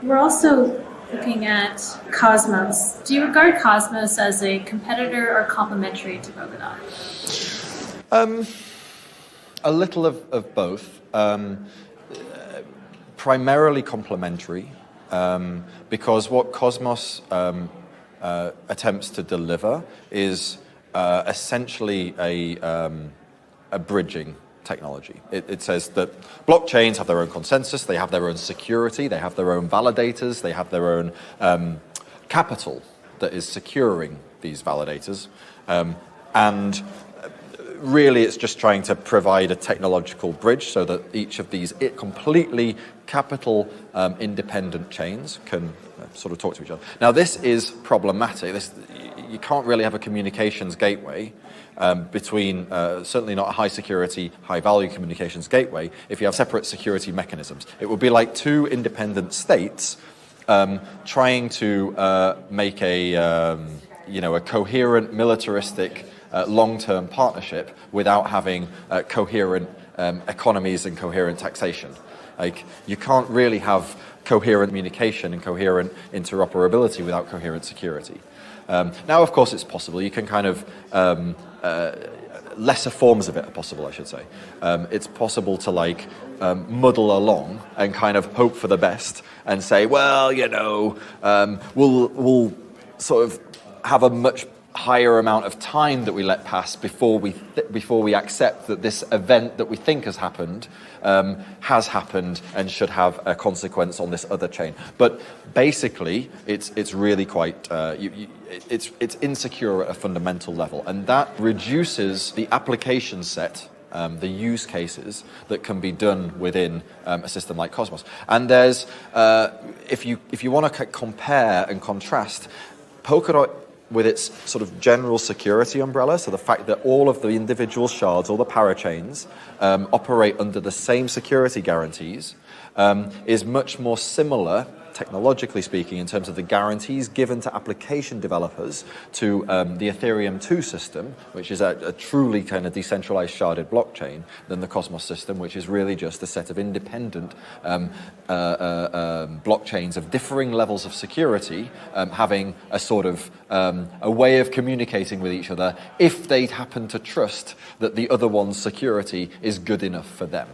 We're also looking at Cosmos. Do you regard Cosmos as a competitor or complementary to Polkadot? A little of both. Primarily complementary, because what Cosmos attempts to deliver is essentially a bridging technology. It says that blockchains have their own consensus, they have their own security, they have their own validators, they have their own capital that is securing these validators, and really it's just trying to provide a technological bridge so that each of these completely capital independent chains can sort of talk to each other. Now this is problematic. You can't really have a communications gateway between, certainly not a high security, high value communications gateway, if you have separate security mechanisms. It would be like two independent states trying to make a coherent militaristic long-term partnership without having coherent economies and coherent taxation. Like, you can't really have coherent communication and coherent interoperability without coherent security. Now, of course, it's possible. You can kind of lesser forms of it are possible, I should say. It's possible to muddle along and kind of hope for the best and say, well, we'll sort of have a much higher amount of time that we let pass before we accept that this event that we think has happened and should have a consequence on this other chain. But basically, it's really quite it's insecure at a fundamental level, and that reduces the application set, the use cases that can be done within a system like Cosmos. And there's if you want to compare and contrast Polkadot with its sort of general security umbrella, so the fact that all of the individual shards, all the parachains, operate under the same security guarantees, is much more similar, technologically speaking, in terms of the guarantees given to application developers to the Ethereum 2 system, which is a truly kind of decentralized sharded blockchain, than the Cosmos system, which is really just a set of independent blockchains of differing levels of security, having a sort of a way of communicating with each other if they happen to trust that the other one's security is good enough for them.